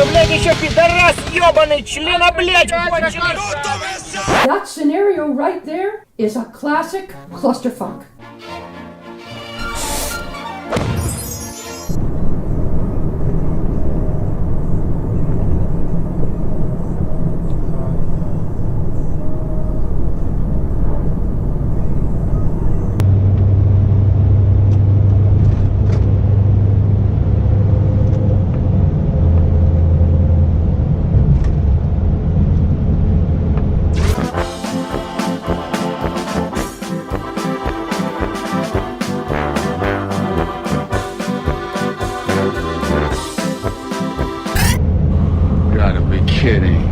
блядь, еще пидорас ебаный, члена, блядь, конченый. That scenario right there is a classic clusterfuck. Gotta be kidding.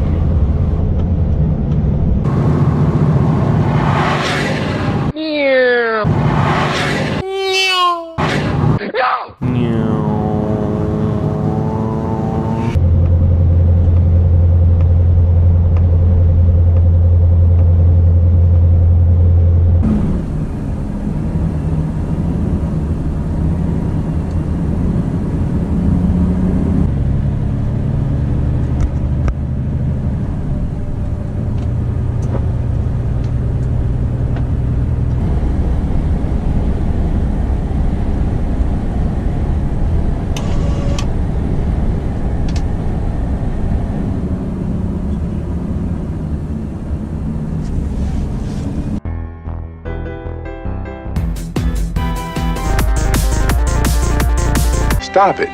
Stop it.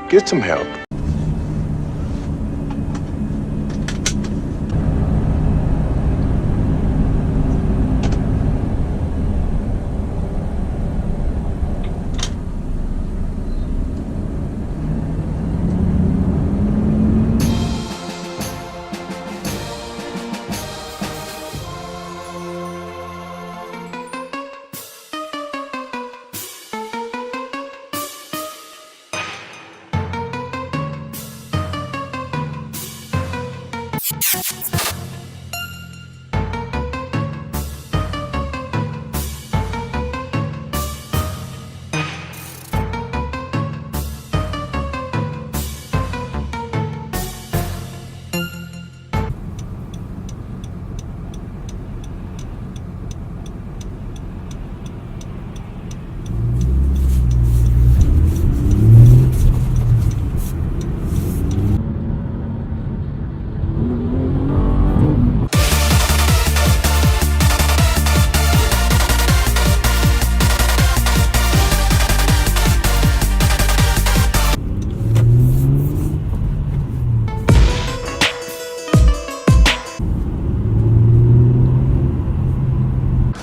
Get some help.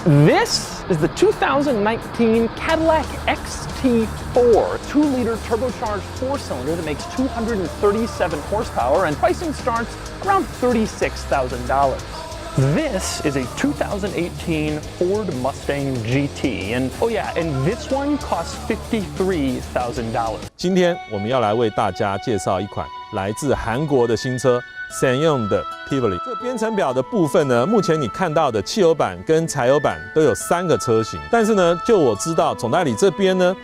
This is the 2019 Cadillac XT4, 2-liter turbocharged 4-cylinder that makes 237 horsepower, and pricing starts around $36,000. This is a 2018 Ford Mustang GT, and oh yeah, and this one costs $53,000. 今天我们要来为大家介绍一款来自韩国的新车。 善用的 Tivoli 这编程表的部分呢，目前你看到的汽油版跟柴油版都有3个车型，但是呢，就我知道总代理这边呢